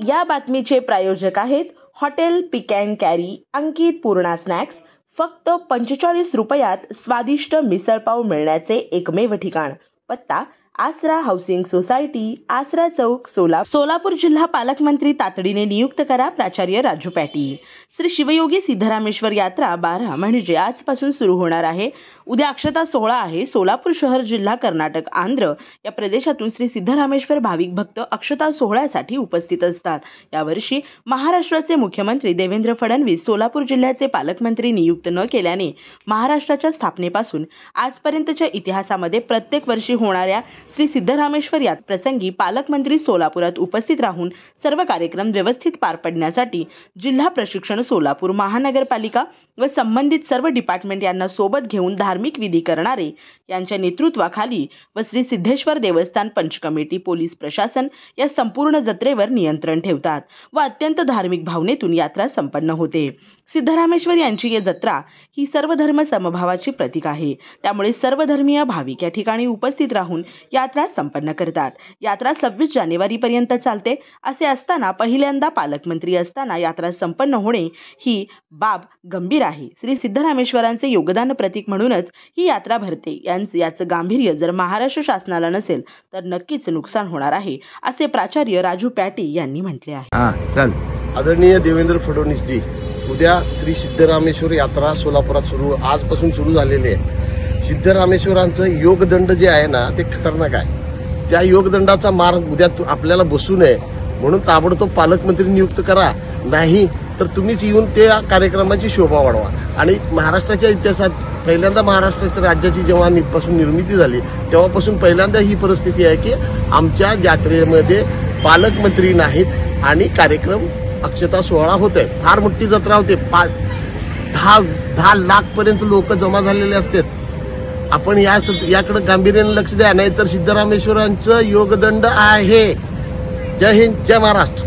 या बातमीचे प्रायोजक आहेत hotel pick and carry Ankit Purna snacks. फक्त 45 रुपयात स्वादिष्ट मिसळपाव मिळण्याचे एकमेव ठिकाण। पत्ता आसरा हाऊसिंग सोसायटी, आसरा चौक, सोलापूर जिल्हा। पालकमंत्री तातडीने नियुक्त करा प्राचार्य राजू पॅटी। श्री शिवयोगी सिद्धरामेश्वर यात्रा 12 म्हणजे आजपासून सुरू होणार आहे। उद्या अक्षता सोहळा आहे। सोलापूर शहर, जिल्हा, कर्नाटक, आंध्र या प्रदेशातून श्री सिद्धरामेश्वर भाविक भक्त अक्षता सोहळ्यासाठी उपस्थित असतात। यावर्षी महाराष्ट्राचे मुख्यमंत्री देवेंद्र फडणवीस सोलापूर जिल्ह्याचे पालकमंत्री नियुक्त न केल्याने महाराष्ट्राच्या स्थापनेपासून आजपर्यंतच्या इतिहासामध्ये प्रत्येक वर्षी होणाऱ्या श्री सिद्धरामेश्वर यात्रा प्रसंगी पालकमंत्री सोलापुरात उपस्थित राहून सर्व कार्यक्रम व्यवस्थित पार पडण्यासाठी जिल्हा प्रशिक्षण सोलापूर महानगरपालिका व संबंधित सर्व डिपार्टमेंट यांना सोबत घेऊन धार्मिक विधी करणारे यांच्या नेतृत्वाखाली व श्री सिद्धेश्वर देवस्थान पंच कमिटी, पोलीस प्रशासन या संपूर्ण जत्रेवर नियंत्रण ठेवतात व अत्यंत धार्मिक भावनेतून यात्रा संपन्न होते। सिद्धरामेश्वर यांची ही जत्रा ही सर्व धर्म समभावाची प्रतीक आहे। त्यामुळे सर्व धर्मीय भाविक या ठिकाणी उपस्थित राहून यात्रा संपन्न करतात। यात्रा 26 जानेवारीपर्यंत चालते। असे असताना पहिल्यांदा पालकमंत्री असताना यात्रा संपन्न होणे ही बाब गंभीर आहे। श्री सिद्धरामेश्वरांचे योगदान प्रतीक म्हणूनच ही यात्रा भरते। याचं गांभीर्य जर महाराष्ट्र शासनाला नसेल तर नक्कीच नुकसान होणार आहे, असे प्राचार्य राजू पॅटी यांनी म्हटले आहे। आदरणीय देवेंद्र फडणवीस जी, उद्या श्री सिद्धरामेश्वर यात्रा सोलापुरात आजपासून सुरू झालेली आहे। सिद्धरामेश्वरांचं योगदंड जे आहे ना ते खतरनाक आहे। त्या योगदंडाचा मार उद्या आपल्याला बसू नये म्हणून ताबडतोब पालकमंत्री नियुक्त करा, नाही तर तुम्हीच येऊन त्या कार्यक्रमाची शोभा वाढवा। आणि महाराष्ट्राच्या इतिहासात पहिल्यांदा महाराष्ट्राच्या राज्याची जेव्हा निर्मिती झाली तेव्हापासून पहिल्यांदा ही परिस्थिती आहे की आमच्या यात्रेमध्ये पालकमंत्री नाहीत आणि कार्यक्रम अक्षता सोहळा होते। फार मोठी जत्रा होते। 10 लाख पर्यंत लोक जमा झालेले असतात। आपण याकडे गांभीर्याने लक्ष द्या, नाही तर सिद्धरामेश्वरांचं योगदंड आहे। जय हिंद, जय महाराष्ट्र।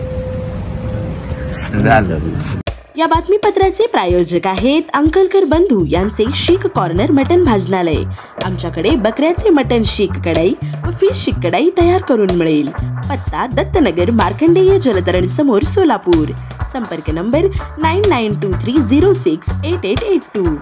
या बातमीपत्राचे प्रायोजक आहेत अंकलकर बंधू यांचे शीख कॉर्नर मटन भोजनालय। आमच्याकडे बकऱ्याचे मटन शीख कढाई व फिश शीख कढाई तयार करून मिळेल। पत्ता दत्तनगर मार्कंडेय जलतरण समोर, सोलापूर। संपर्क नंबर 9923068882।